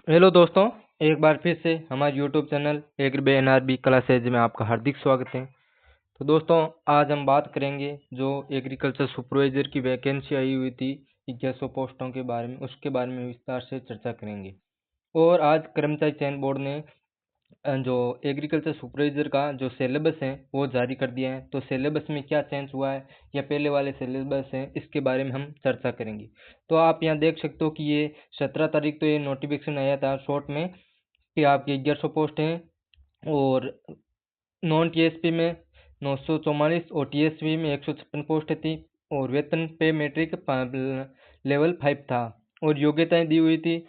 Hello दोस्तों, एक बार फिर से हमारे YouTube channel agri NRB classes में आपका हार्दिक स्वागत है। तो दोस्तों, आज हम बात करेंगे जो एग्रीकल्चर सुपरवाइजर की वैकेंसी आई हुई थी 1100 पोस्टों के बारे में, उसके बारे में विस्तार से चर्चा करेंगे। और आज कर्मचारी चयन बोर्ड ने जो एग्रीकल्चर सुपरवाइजर का जो सिलेबस है वो जारी कर दिया है। तो सिलेबस में क्या चेंज हुआ है या पहले वाले सिलेबस है, इसके बारे में हम चर्चा करेंगे। तो आप यहाँ देख सकते हो कि ये 17 तारीख तो ये नोटिफिकेशन आया था शॉर्ट में कि आपकी 1100 पोस्ट हैं और नॉन टीएसपी में 944 और टीएसपी में 156 पोस्ट थी और वेतन पे मेट्रिक लेवल 5 था और योग्यताएं दी हुई थी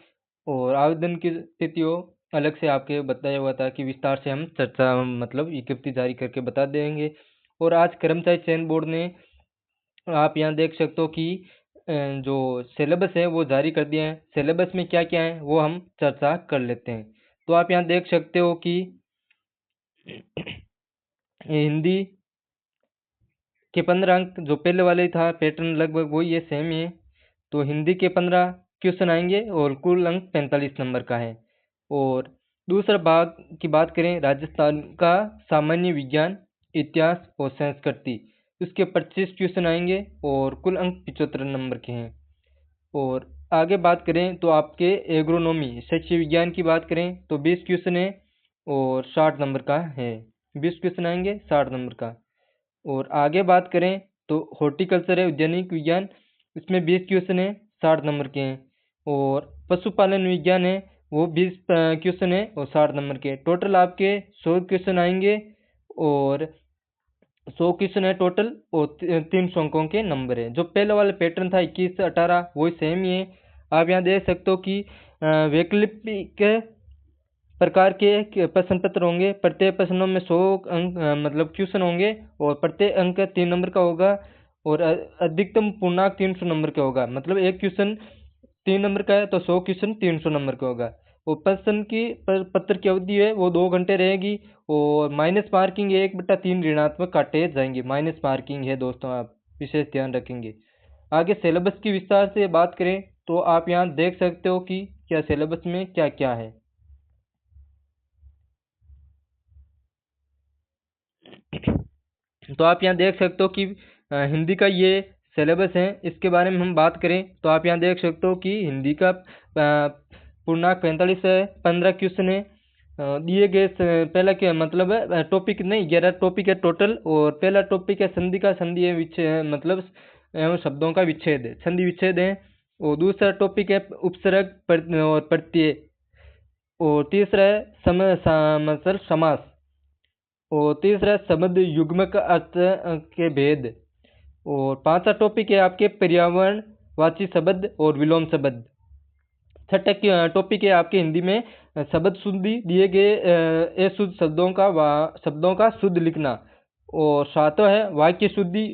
और आवेदन की तिथियों अलग से आपके बताया हुआ था कि विस्तार से हम चर्चा मतलब विज्ञप्ति जारी करके बता देंगे। और आज कर्मचारी चयन बोर्ड ने आप यहाँ देख सकते हो कि जो सिलेबस है वो जारी कर दिया है। सिलेबस में क्या क्या है वो हम चर्चा कर लेते हैं। तो आप यहाँ देख सकते हो कि हिंदी के 15 अंक जो पहले वाले था पैटर्न लगभग वही है, सेम ही है। तो हिंदी के 15 क्वेश्चन आएंगे और कुल अंक 45 नंबर का है। और दूसरा भाग की बात करें, राजस्थान का सामान्य विज्ञान, इतिहास और संस्कृति, उसके 25 क्वेश्चन आएंगे और कुल अंक 75 नंबर के हैं। और आगे बात करें तो आपके एग्रोनॉमी शस्य विज्ञान की बात करें तो 20 क्वेश्चन है और 60 नंबर का है। 20 क्वेश्चन आएंगे 60 नंबर का। और आगे बात करें तो हॉर्टिकल्चर है उद्यानिक विज्ञान, इसमें 20 क्वेश्चन है 60 नंबर के हैं। और पशुपालन विज्ञान है वो 20 क्वेश्चन है और 60 नंबर के। टोटल आपके 100 क्वेश्चन आएंगे और 100 क्वेश्चन है टोटल और 300 अंकों के नंबर है। जो पहले वाला पैटर्न था 21 से 18 वही सेम ही है। आप यहाँ देख सकते हो कि वैकल्पिक प्रकार के प्रश्न पत्र होंगे। प्रत्येक प्रश्नों में 100 अंक मतलब क्वेश्चन होंगे और प्रत्येक अंक 3 नंबर का होगा और अधिकतम पूर्णांक 300 नंबर का होगा। मतलब एक क्वेश्चन 3 नंबर का है तो 100 क्वेश्चन 300 नंबर का होगा। और प्रश्न की पत्र की अवधि है वो 2 घंटे रहेगी और माइनस मार्किंग 1/3 ऋणात्मक काटे जाएंगे। माइनस मार्किंग है दोस्तों, आप विशेष ध्यान रखेंगे। आगे सिलेबस की विस्तार से बात करें तो आप यहाँ देख सकते हो कि क्या सिलेबस में क्या क्या है। तो आप यहाँ देख सकते हो कि हिंदी का ये सिलेबस है। इसके बारे में हम बात करें तो आप यहाँ देख सकते हो कि हिंदी का पूर्णांक 45 है, 15 क्वेश्चन है दिए गए। पहला क्या मतलब है टॉपिक नहीं, 11 टॉपिक है टोटल। और पहला टॉपिक है संधि का, संधि है विच्छेद मतलब एवं शब्दों का विच्छेद है, संधि विच्छेद है। और दूसरा टॉपिक है उपसर्ग और प्रत्यय। और तीसरा है मतलब समास। और तीसरा शब्द युग्म का अर्थ के भेद। और पांचवा टॉपिक है आपके पर्यावरण वाची शब्द और विलोम शब्द। छठा टॉपिक है आपके हिंदी में शब्द शुद्धि दिए गए अशुद्ध शब्दों का शुद्ध लिखना। और सातवां है वाक्य शुद्धि।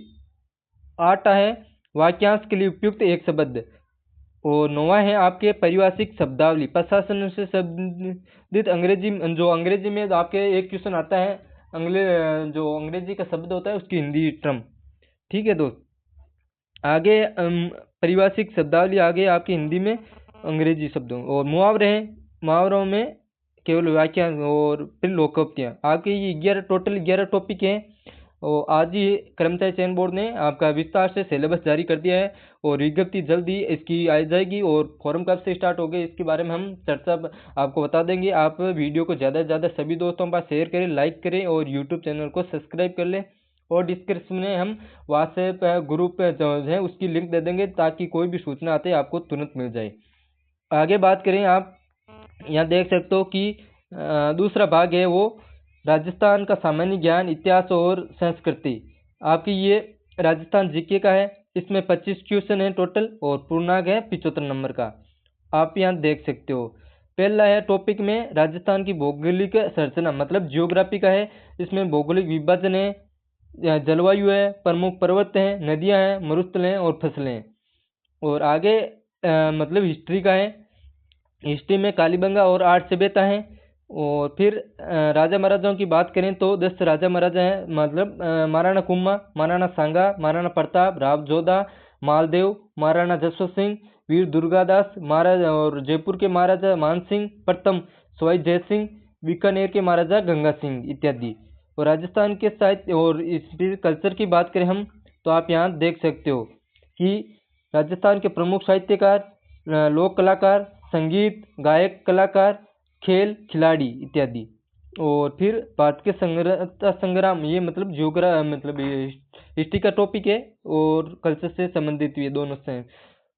आठवां है वाक्यांश के लिए उपयुक्त एक शब्द। और नौवां है आपके पारिभाषिक शब्दावली, प्रशासन से संबंधित अंग्रेजी, जो अंग्रेजी में आपके एक क्वेश्चन आता है जो अंग्रेजी का शब्द होता है उसकी हिंदी टर्म। ठीक है दोस्त। आगे पारिभाषिक शब्दावली आगे आपकी हिंदी में अंग्रेजी शब्दों। और मुहावरे हैं, मुहावरों में केवल वाक्यांश और फिर लोकोक्तियाँ। आपके ये 11 टोटल 11 टॉपिक हैं। और आज ही कर्मचारी चयन बोर्ड ने आपका विस्तार से सिलेबस जारी कर दिया है और विज्ञप्ति जल्द ही इसकी आ जाएगी। और फॉर्म कब से स्टार्ट हो गए इसके बारे में हम चर्चा आपको बता देंगे। आप वीडियो को ज़्यादा से ज़्यादा सभी दोस्तों के पास शेयर करें, लाइक करें और यूट्यूब चैनल को सब्सक्राइब कर लें। और डिस्क्रिप्शन में हम व्हाट्सएप ग्रुप जो है उसकी लिंक दे देंगे ताकि कोई भी सूचना आते आपको तुरंत मिल जाए। आगे बात करें, आप यहाँ देख सकते हो कि दूसरा भाग है वो राजस्थान का सामान्य ज्ञान, इतिहास और संस्कृति। आपकी ये राजस्थान जीके का है। इसमें 25 क्वेश्चन है टोटल और पूर्णांक है 75 नंबर का। आप यहाँ देख सकते हो। पहला है टॉपिक में राजस्थान की भौगोलिक संरचना मतलब जियोग्राफी का है। इसमें भौगोलिक विभाजन है, जलवायु है, प्रमुख पर्वत हैं, नदियाँ हैं, मरुस्थल हैं और फसलें हैं। और आगे मतलब हिस्ट्री का है। हिस्ट्री में कालीबंगा और 8 सभ्यता हैं। और फिर राजा महाराजाओं की बात करें तो 10 राजा महाराजा हैं मतलब महाराणा कुम्भा, महाराणा सांगा, महाराणा प्रताप, राव जोधा, मालदेव, महाराणा जसवंत सिंह, वीर दुर्गादास महाराज और जयपुर के महाराजा मानसिंह प्रथम, सवाई जय सिंह, बीकानेर के महाराजा गंगा सिंह इत्यादि। और राजस्थान के साहित्य और इस कल्चर की बात करें हम, तो आप यहाँ देख सकते हो कि राजस्थान के प्रमुख साहित्यकार, लोक कलाकार, संगीत, गायक, कलाकार, खेल, खिलाड़ी इत्यादि। और फिर भारत के स्वतंत्रता संग्राम, ये मतलब मतलब हिस्ट्री का टॉपिक है और कल्चर से संबंधित भी है, दोनों से।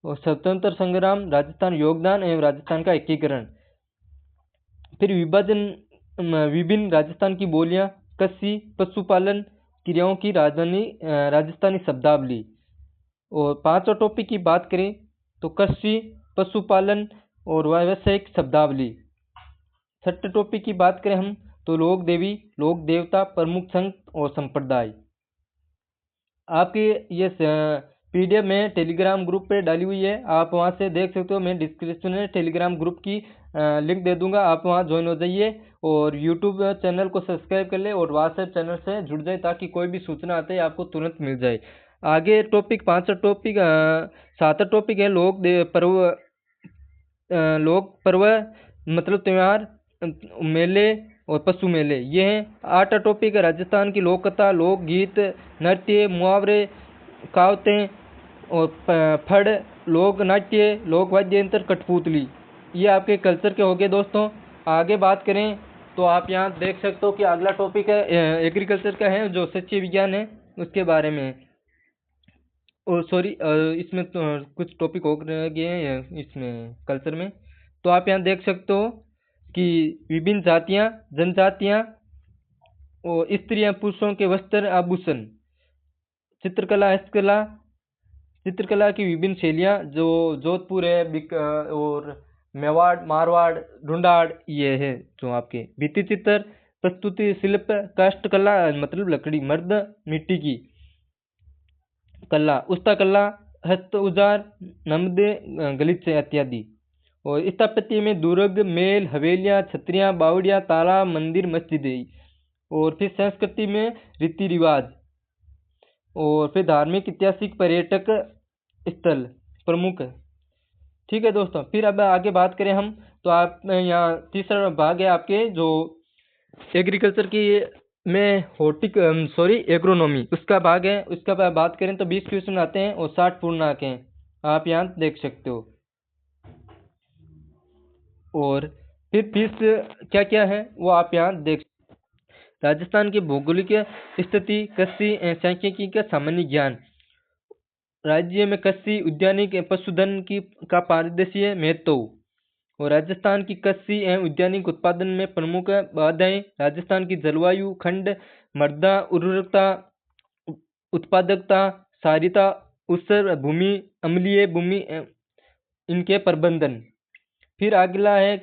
और स्वतंत्र संग्राम, राजस्थान योगदान एवं राजस्थान का एकीकरण। फिर विभाजन, विभिन्न राजस्थान की बोलियां, कृषि, पशुपालन, क्रियाओं की राजस्थानी शब्दावली। और पांचवा टॉपिक की बात करें तो कृषि, पशुपालन और व्यावसायिक शब्दावली। छठे टॉपिक की बात करें हम तो लोक देवी, लोक देवता, प्रमुख संत और संप्रदाय। आपके ये पीडीएफ में टेलीग्राम ग्रुप पे डाली हुई है, आप वहां से देख सकते हो। मैं डिस्क्रिप्शन में टेलीग्राम ग्रुप की लिंक दे दूंगा, आप वहां ज्वाइन हो जाइए। और यूट्यूब चैनल को सब्सक्राइब कर ले और व्हाट्सएप चैनल से जुड़ जाए ताकि कोई भी सूचना आते ही आपको तुरंत मिल जाए। आगे टॉपिक पांचवा टॉपिक, सातवां टॉपिक है लोक पर्व मतलब त्यौहार, मेले और पशु मेले, ये हैं। आठवां टॉपिक है राजस्थान की लोक कथा, लोक गीत, नृत्य, मुहावरे, कहावतें और फड़, लोक नाट्य, लोक वाद्य यंत्र, कठपुतली। ये आपके कल्चर के हो गए दोस्तों। आगे बात करें तो आप यहाँ देख सकते हो कि अगला टॉपिक है एग्रीकल्चर का है, जो सच्चे विज्ञान है उसके बारे में। और सॉरी, इसमें तो कुछ टॉपिक हो गए हैं इसमें कल्चर में। तो आप यहाँ देख सकते हो कि विभिन्न जातियाँ, जनजातियाँ और स्त्रियाँ पुरुषों के वस्त्र, आभूषण, चित्रकला, हस्तकला, चित्रकला की विभिन्न शैलियाँ, जो जोधपुर है और मेवाड़, मारवाड़, ढूंढाड़, ये है जो आपके भित्ति चित्र, प्रस्तुति शिल्प, काष्ठकला मतलब लकड़ी, मर्द, मिट्टी की कला, उस्ता कला, हस्त औजार, नमदे, गलीचे इत्यादि। और स्थापत्य में दुर्ग, मेल, हवेलियाँ, छतरियाँ, बावड़ियाँ, तालाब, मंदिर, मस्जिदें। और फिर संस्कृति में रीति रिवाज। और फिर धार्मिक, ऐतिहासिक, पर्यटक स्थल प्रमुख। ठीक है दोस्तों, फिर अब आगे बात करें हम तो आप यहाँ तीसरा भाग है आपके जो एग्रीकल्चर की में एग्रोनॉमी, उसका भाग है। उसका बात करें तो 20 क्वेश्चन आते हैं और 60 पूर्णांक हैं, आप यहाँ देख सकते हो। और फिर फीस क्या क्या है वो आप यहाँ देख। राजस्थान की भौगोलिक स्थिति, कृषि सांख्यिकी का सामान्य ज्ञान। राज्य में कृषि, उद्यानिक, पशुधन का पारिदृश्य महत्व। और राजस्थान की कृषि एवं उद्यानिक उत्पादन में प्रमुख बाधाएं। राजस्थान की जलवायु, खंड, मृदा उर्वरता, उत्पादकता, क्षारीयता, ऊसर भूमि, अम्लीय भूमि, इनके प्रबंधन। फिर अगला है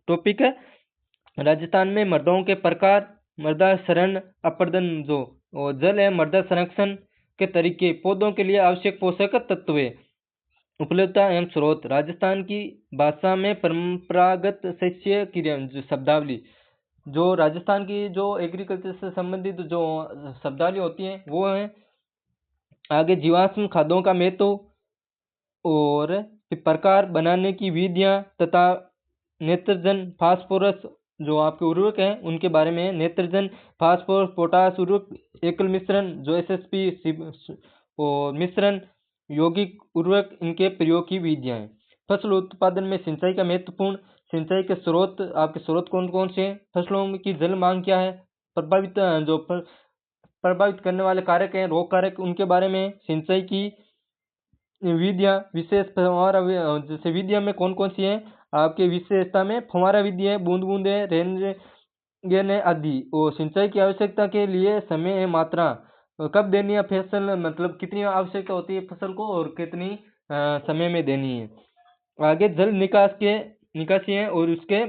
टॉपिक है राजस्थान में मृदाओं के प्रकार, मृदा शरण, अपर्दन जो और जल है, मृदा संरक्षण के तरीके, पौधों के लिए आवश्यक पोषक तत्व, उपलब्धता एवं स्रोत। राजस्थान की भाषा में परंपरागत शस्य की शब्दावली। जो राजस्थान की जो एग्रीकल्चर से संबंधित जो शब्दावली होती है वो है। आगे जीवाश्म खादों का महत्व और प्रकार, बनाने की विधियां तथा नेत्रजन, फास्फोरस जो आपके उर्वरक हैं उनके बारे में। नेत्रजन, फास्फोरस, पोटास उर्वरक, एकल मिश्रण जो SSP और मिश्रण, यौगिक उर्वरक, इनके प्रयोग की विधियां हैं। फसल उत्पादन में सिंचाई का महत्वपूर्ण। सिंचाई के स्रोत, आपके स्रोत कौन कौन से हैं, फसलों की जल मांग क्या है, प्रभावित करने वाले कारक हैं, रोग कारक, उनके बारे में। सिंचाई की विधियां, विशेष फव्वारा, जैसे विधियां में कौन कौन सी हैं आपके विशेषता में, फव्वारा विधि है, बूंद बूंद है, रेन आदि। और सिंचाई की आवश्यकता के लिए समय है, मात्रा, कब देनी है फसल, मतलब कितनी आवश्यकता होती है फसल को और कितनी समय में देनी है। आगे जल निकासी है और उसके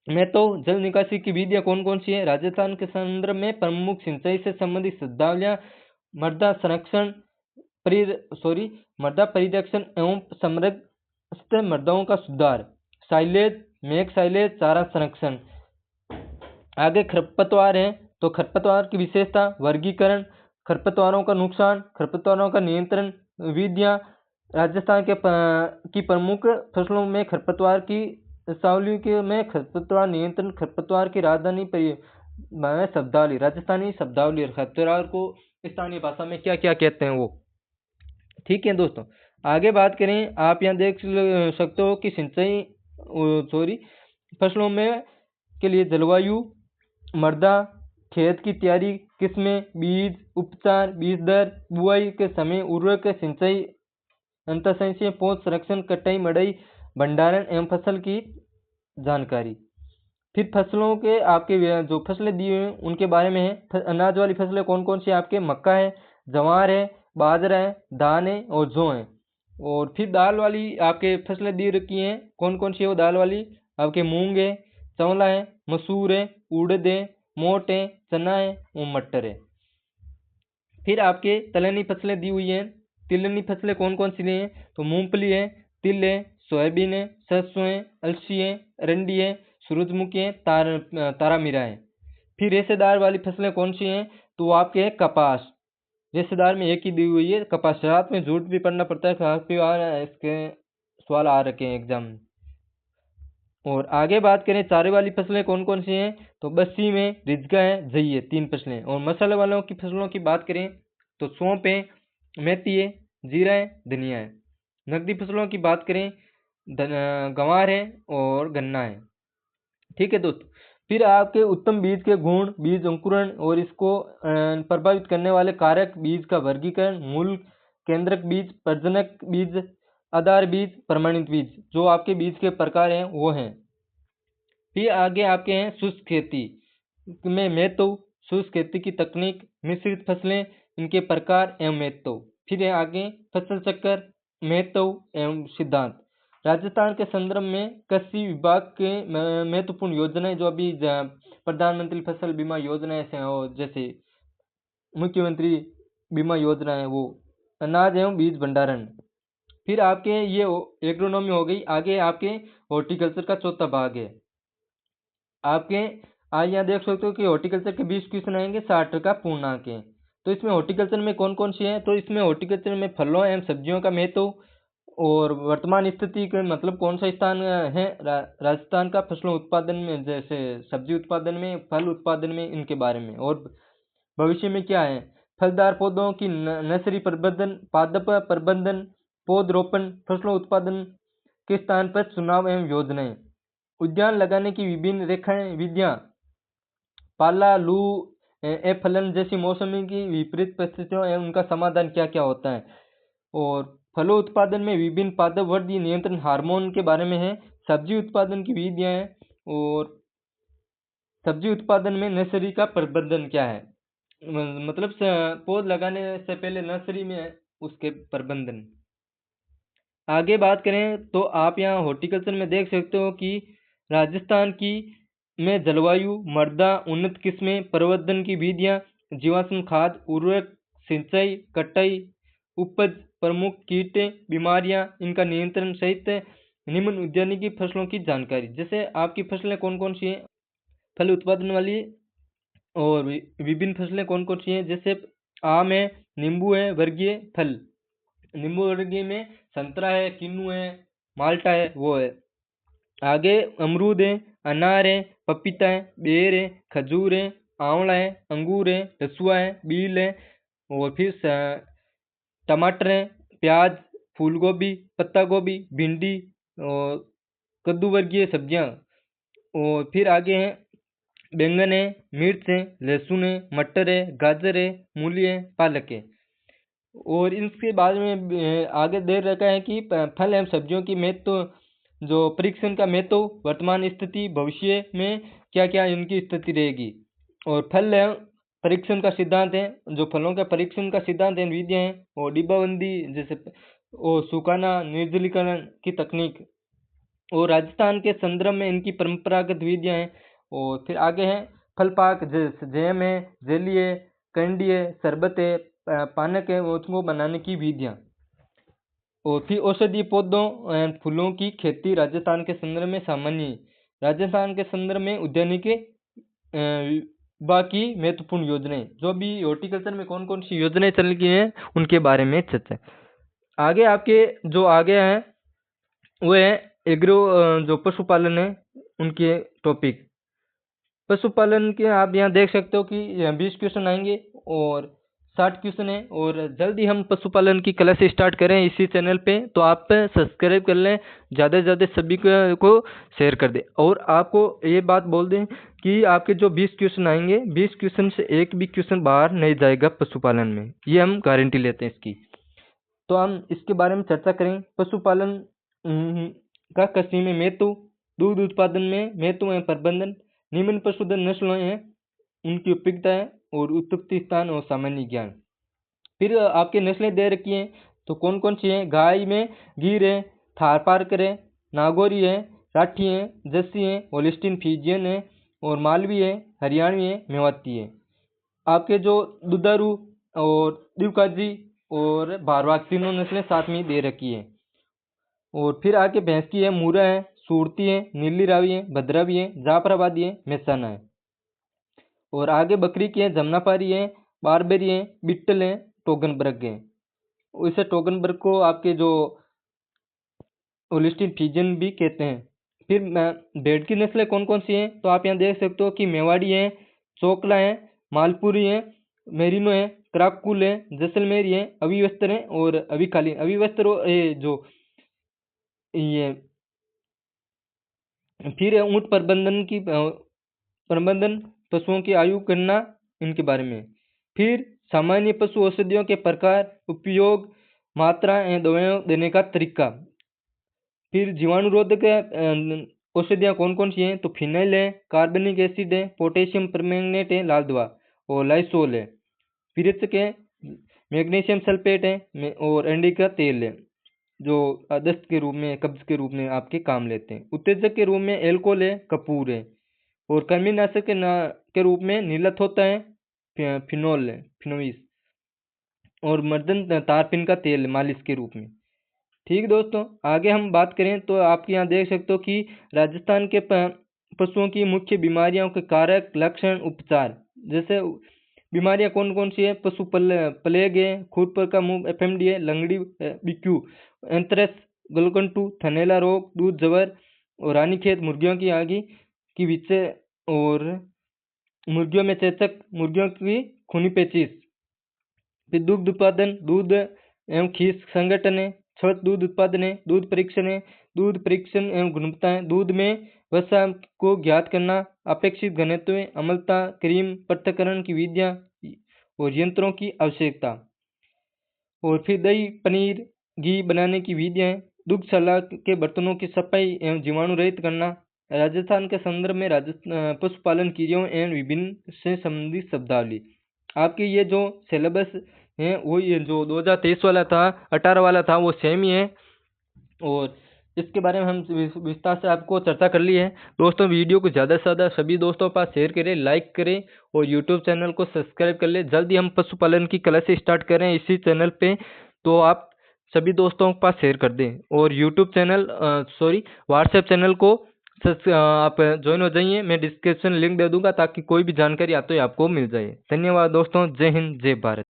महत्व। जल निकासी की विधियां कौन कौन सी है। राजस्थान के संदर्भ में प्रमुख सिंचाई से संबंधित शब्दावलियां, मृदा संरक्षण, मृदा परिरक्षण एवं समृद्ध मृदाओं का सुधार, साइलेज, मेघ साइलेज, चारा संरक्षण। आगे खरपतवार है तो खरपतवार की विशेषता, वर्गीकरण, खरपतवारों का नुकसान, खरपतवारों का नियंत्रण, विधियां, राजस्थान की प्रमुख फसलों में खरपतवार की सावली के में खरपतवार नियंत्रण, खरपतवार की राजधानी शब्दावली, राजस्थानी शब्दावली, खरपतवार को स्थानीय भाषा में क्या क्या कहते हैं वो। ठीक है दोस्तों, आगे बात करें, आप यहाँ देख सकते हो कि सिंचाई फसलों में के लिए जलवायु, मृदा, खेत की तैयारी, किस्में, बीज, उपचार, बीज दर, बुआई के समय, उर्वरक, सिंचाई, अंतःशस्यीय पौध संरक्षण, कटाई, मड़ाई, भंडारण एवं फसल की जानकारी। फिर फसलों के आपके जो फसलें दी हुई हैं उनके बारे में है। अनाज वाली फसलें कौन कौन सी आपके, मक्का है, ज्वार है, बाजरा है, धान है और जौ है। और फिर दाल वाली आपके फसलें दी रखी हैं, कौन कौन सी है वो दाल वाली आपके, मूंग है, चवला है, मसूर है, उड़द है, मोट है, चना है और मटर है। फिर आपके तिलहनी फसलें दी हुई हैं। तिलहनी फसलें कौन कौन सी हैं, तो मूंगफली है, तिल है, सोयाबीन है, सरसों है, अलसी है, अरंडी है, सूरजमुखी है, तारामीरा है। फिर रेशेदार वाली फसलें कौन सी हैं, तो वो आपके है कपास। रेशेदार में एक ही दी हुई है कपास, साथ में झूठ भी पढ़ना पड़ता है, काफी बार इसके सवाल आ रखे हैं एग्जाम में। और आगे बात करें चारे वाली फसलें कौन कौन सी हैं, तो बस्सी में रिजगा है, जई है, 3 फसलें। और मसाले वालों की फसलों की बात करें तो सौंफ है, मेथी है, जीरा है, धनिया है। नकदी फसलों की बात करें गंवार है और गन्ना है। ठीक है दोस्तों, फिर आपके उत्तम बीज के गुण, बीज अंकुरण और इसको प्रभावित करने वाले कारक, बीज का वर्गीकरण, मूल केंद्रक बीज, प्रजनक बीज, आधार बीज, प्रमाणित बीज, जो आपके बीज के प्रकार हैं वो हैं। फिर आगे आपके हैं शुष्क खेती में महत्व, शुष्क खेती की तकनीक, मिश्रित फसलें, इनके प्रकार एवं महत्व। फिर है आगे फसल चक्र, महत्व एवं सिद्धांत। राजस्थान के संदर्भ में कृषि विभाग के महत्वपूर्ण योजनाएं जो अभी प्रधानमंत्री फसल बीमा योजना है, जैसे मुख्यमंत्री बीमा योजना है वो, अनाज एवं बीज भंडारण। फिर आपके ये एग्रोनॉमी हो गई। आगे आपके हॉर्टिकल्चर का चौथा भाग है। आपके आज यहाँ देख सकते हो कि हॉर्टिकल्चर के 20 क्वेश्चन आएंगे, 60 का पूर्णांक है। तो इसमें हॉर्टिकल्चर में कौन कौन सी है, तो इसमें हॉर्टिकल्चर में फलों एवं सब्जियों का महत्व और वर्तमान स्थिति के मतलब कौन सा स्थान है राजस्थान का फसलों उत्पादन में, जैसे सब्जी उत्पादन में, फल उत्पादन में, इनके बारे में। और भविष्य में क्या है, फलदार पौधों की नर्सरी प्रबंधन, पादप प्रबंधन, पौधरोपण, फसलों उत्पादन के स्थान पर चुनाव एवं योजनाएं, उद्यान लगाने की विभिन्न रेखाएं, विधियां, पाला, लू, फलन जैसी मौसमी की विपरीत परिस्थितियों एवं उनका समाधान क्या क्या होता है। और फलों उत्पादन में विभिन्न पादप वर्धि नियंत्रण हार्मोन के बारे में है। सब्जी उत्पादन की विधियां हैं और सब्जी उत्पादन में नर्सरी का प्रबंधन क्या है, मतलब पौध लगाने से पहले नर्सरी में उसके प्रबंधन। आगे बात करें तो आप यहाँ हॉर्टिकल्चर में देख सकते हो कि राजस्थान की में जलवायु, मृदा, उन्नत किस्में, प्रवर्धन की विधियां, जीवाश्म खाद, उर्वरक, सिंचाई, कटाई, उपज, प्रमुख कीट, बीमारियां, इनका नियंत्रण सहित निम्न उद्यानिकी फसलों की जानकारी। जैसे आपकी फसलें कौन कौन सी हैं, फल उत्पादन वाली, और विभिन्न फसलें कौन कौन सी हैं, जैसे आम है, नींबू है, वर्गीय फल, नींबू वर्गीय में संतरा है, किन्नू है, माल्टा है, वो है। आगे अमरूद है, अनार है, पपीता है, बेर है, खजूर है, आंवला है, अंगूर है, रसुआ है, बील है। और फिर टमाटर है, प्याज, फूल गोभी, पत्ता गोभी, भिंडी और कद्दू वर्गीय सब्जियां। और फिर आगे है बैंगन है, मिर्च है, लहसुन है, मटर है, गाजर है, मूली है, पालक है। और इसके बाद में आगे दे रखा है कि फल एवं सब्जियों की महत्व, जो परीक्षण का महत्व, वर्तमान स्थिति, भविष्य में क्या क्या इनकी स्थिति रहेगी। और फल एवं परीक्षण का सिद्धांत है, जो फलों का परीक्षण का सिद्धांत है, विधियां हैं। और डिब्बाबंदी, जैसे और सुखाना, निर्जलीकरण की तकनीक। और राजस्थान के संदर्भ में इनकी परंपरागत विधियां हैं। और फिर आगे है फल पाक, जैसे जैम है, जेली है, कैंडी है, शरबत है, पानक है, उसको बनाने की विधियां। और फिर औषधीय पौधों एवं फूलों की खेती राजस्थान के संदर्भ में सामान्य। राजस्थान के संदर्भ में उद्यानिकी बाकी महत्वपूर्ण योजनाएं, जो भी हॉर्टिकल्चर में कौन कौन सी योजनाएं चल रही हैं उनके बारे में चर्चा। आगे आपके जो आगे हैं वो है एग्रो जो पशुपालन है उनके टॉपिक। पशुपालन के आप यहाँ देख सकते हो कि 20 क्वेश्चन आएंगे और 60 क्वेश्चन है। और जल्दी हम पशुपालन की क्लास स्टार्ट करें इसी चैनल पे, तो आप सब्सक्राइब कर लें, ज़्यादा से ज़्यादा सभी को शेयर कर दें। और आपको ये बात बोल दें कि आपके जो 20 क्वेश्चन आएंगे, 20 क्वेश्चन से एक भी क्वेश्चन बाहर नहीं जाएगा पशुपालन में, ये हम गारंटी लेते हैं इसकी। तो हम इसके बारे में चर्चा करें। पशुपालन का कृषि में महत्व, दूध उत्पादन में महत्व एवं प्रबंधन, निम्न पशुधन नस्लें हैं, उनकी उपयोगिता है और उत्पत्ति स्थान और सामान्य ज्ञान। फिर आपके नस्लें दे रखी हैं, तो कौन कौन सी हैं। गाय में गिर है, थारपारकर है, नागौरी है, राठी है, जर्सी है, होलिस्टीन फ्रीजियन है, और मालवी है, हरियाणवी है, मेवाती है। आपके जो दुधारू और दिवकाजी और भारवाग तीनों नस्लें साथ में दे रखी है। और फिर आके भैंस की है, मूरा है, सूरती है, नीली रावी है, भद्रावी है, जाफराबादी है, मेहसाना है। और आगे बकरी की है, जमनापारी है, बारबेरी है, बिट्टल है, टोगनबर्ग है। इसे टोगनबर्ग को आपके जो होलिस्टीन फ्रीजियन भी कहते हैं। फिर भेड़ की नस्लें कौन कौन सी हैं, तो आप यहाँ देख सकते हो कि मेवाड़ी है, चोकला है, मालपुरी है, मेरिनो है, क्राकुल है, जैसलमेरी है, अविवस्त्र है और अविकालीन। अविवस्त्र जो ये फिर ऊंट प्रबंधन पशुओं की आयु गणना, इनके बारे में। फिर सामान्य पशु औषधियों के प्रकार, उपयोग, मात्रा एवं दवाएं देने का तरीका। फिर जीवाणुरोधक औषधियाँ कौन कौन सी हैं, तो फिनाइल है, कार्बनिक एसिड है, पोटेशियम परमैंगनेट है, लाल दवा और लाइसोल है। पिरिचक है, मैग्नीशियम सल्फेट है और एंडी का तेल है, जो दस्त के रूप में, कब्ज के रूप में आपके काम लेते हैं। उत्तेजक के रूप में एल्कोहल है, कपूर है। और कृमिनाशक के रूप में नीलत होता है, फिनोल है, फिनोइस। और मर्दन तारपिन का तेल मालिश के रूप में। ठीक दोस्तों, आगे हम बात करें तो आपके यहाँ देख सकते हो कि राजस्थान के पशुओं की मुख्य बीमारियों के कारक, लक्षण, उपचार। जैसे बीमारियां कौन कौन सी है, पशु प्लेग है, खुरपर का मुंह एफएमडी है, लंगड़ी बिक्यू, एंथ्रेक्स, गलगंटू, थनैला रोग, दूध जबर और रानीखेत मुर्गियों की आगे की विषय, और मुर्गियों में चेचक, मुर्गियों की खूनी पेचिश। फिर दुग्ध उत्पादन, दूध एवं खीस संगठन है, छठ दूध उत्पादन है, दूध परीक्षण है, दूध परीक्षण एवं गुणवत्ता है, दूध में वसा को ज्ञात करना, अपेक्षित घनत्व, अम्लता, क्रीम, पृथक्करण की विधियां और यंत्रों की आवश्यकता। और फिर दही, पनीर, घी बनाने की विधियां, दुग्धशाला के बर्तनों की सफाई एवं जीवाणु रहित करना। राजस्थान के संदर्भ में पशुपालन क्रियाओं एवं विभिन्न से संबंधित शब्दावली। आपके ये जो सिलेबस है वो ये जो 2023 वाला था, 18 वाला था, वो सेम ही है। और इसके बारे में हम विस्तार से आपको चर्चा कर ली है। दोस्तों, वीडियो को ज़्यादा से ज़्यादा सभी दोस्तों के पास शेयर करें, लाइक करें और यूट्यूब चैनल को सब्सक्राइब कर लें। जल्दी हम पशुपालन की क्लास स्टार्ट करें इसी चैनल पे, तो आप सभी दोस्तों के पास शेयर कर दें। और यूट्यूब चैनल व्हाट्सएप चैनल को आप ज्वाइन हो जाइए, मैं डिस्क्रिप्शन लिंक दे दूंगा ताकि कोई भी जानकारी आते ही आपको मिल जाए। धन्यवाद दोस्तों, जय हिंद, जय भारत।